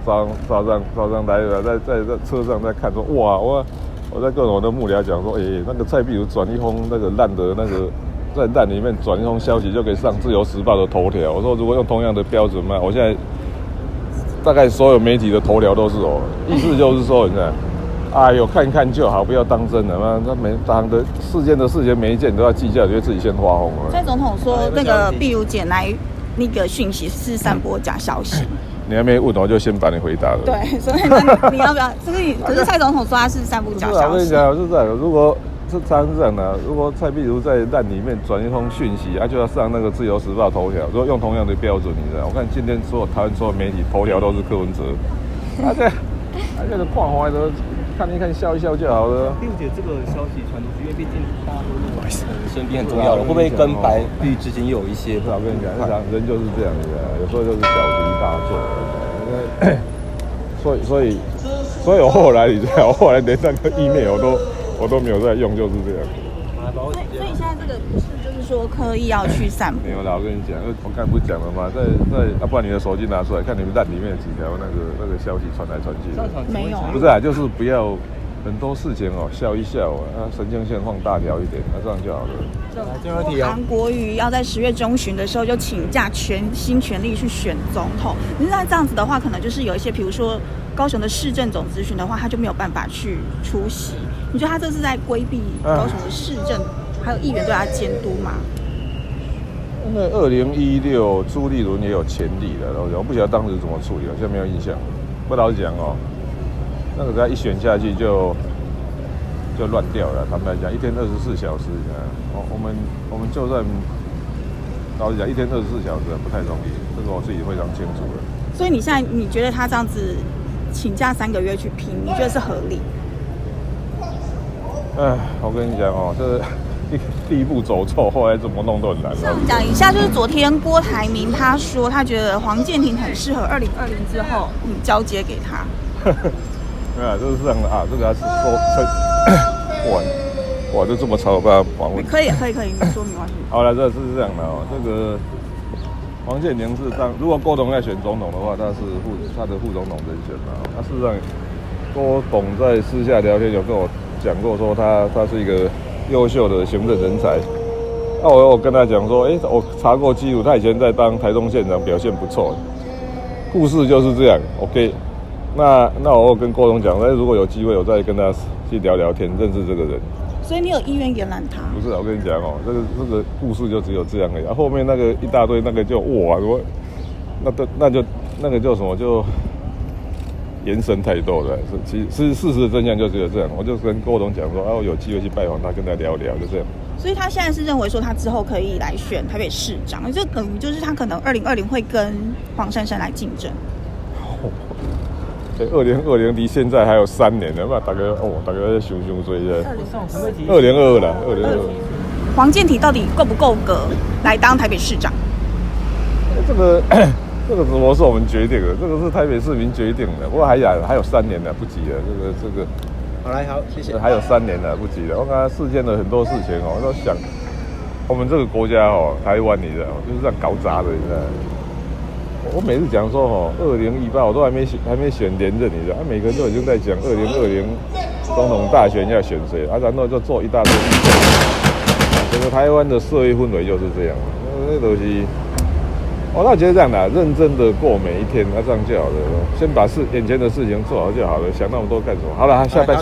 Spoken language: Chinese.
我早上来了，在车上在看说，哇，我在跟我的幕僚讲说，那个蔡壁如转一封那个烂的那个在烂里面转一封消息就可以上《自由时报》的头条。我说如果用同样的标准嘛，我现在大概所有媒体的头条都是我，意思就是说，你看。哎呦，看一看就好，不要当真了嘛。那当的事件每一件都要计较，觉得自己先发疯了。蔡总统说，那个壁如姐来那个讯息是散播假消息。你还没问我就先把你回答了。对，所以你要不要？可是蔡总统说他是散布假消息。我跟你讲，是这样。如果是这样的，如果蔡壁如在烂里面转一封讯息，就要上那个《自由时报》头条。如果用同样的标准，你知道？我看今天台湾所有媒体头条都是柯文哲，这个逛坏的。看一看笑一笑就好了。并且这个消息传出去，因为毕竟大家都认为身边很重要了，会不会跟白绿之间又有一些？我跟你讲，人就是这样子的，有时候就是小题大做。所以我后来你知道，我后来连那个email我都没有在用，就是这样。所以现在这个不是就是说刻意要去散播。没有啦，我跟你讲，我刚才不是讲了吗？不然你的手机拿出来看，你们蛋里面有几条那个消息传来传去。没有。不是就是不要很多事情笑一笑神经线放大条一点，这样就好了。最后一题韩国瑜要在10月中旬的时候就请假，全心全力去选总统。那这样子的话，可能就是有一些，比如说高雄的市政总咨询的话，他就没有办法去出席。你觉得他这是在规避高雄的市政还有议员对他监督吗？因为2016朱立伦也有潜力的，我不晓得当时怎么处理，好像没有印象。不老实讲那个他一选下去就乱掉了。坦白讲，一天24小时，我们就算老实讲，一天24小时不太容易，这个我自己非常清楚的。所以你现在你觉得他这样子请假3个月去拼，你觉得是合理？我跟你讲这第一步走错，后来怎么弄都很难。这样讲一下，就是昨天郭台铭他说，他觉得黄健庭很适合2020之后你交接给他。没有，就是这样的这个还是说哇，就这么吵，把它访问。可以，你说没关系。好了，这是这样的这个黄健庭是如果郭董要选总统的话，他的副总统人选嘛。事实上，郭董在私下聊天有跟我讲过，说他是一个优秀的行政人才。我跟他讲说，我查过记录，他以前在当台中县长表现不错。故事就是这样 ，OK。那我跟郭董讲，如果有机会，我再跟他去聊聊天，认识这个人。所以你有意愿延揽他？不是，我跟你讲这个故事就只有这样而已。后面那个一大堆那个就哇，那个就什么就延伸太多了。其实事实的真相就只有这样。我就跟郭董讲说，我有机会去拜访他，跟他聊聊，就这样。所以他现在是认为说他之后可以来选台北市长，这等于就是他可能2020会跟黄珊珊来竞争。2020离现在还有3年了嘛？大概在想所以2022了，2022。黄健庭到底够不够格来当台北市长？这个怎么是我们决定的？这个是台北市民决定的。不过还有3年了，不急了。这个。好，谢谢。还有3年了，不急了。我刚才世间的很多事情我都想，我们这个国家台湾你知道，就是这样搞砸的，你知道。我每次讲说2018我都还没选连任，你知道，每个人都已经在讲2020总统大选要选谁，然后就做一大堆。整个台湾的社会氛围就是这样，那东西，我倒觉得这样的，认真的过每一天，这样就好了。先把眼前的事情做好就好了，想那么多干什么？好了，下班。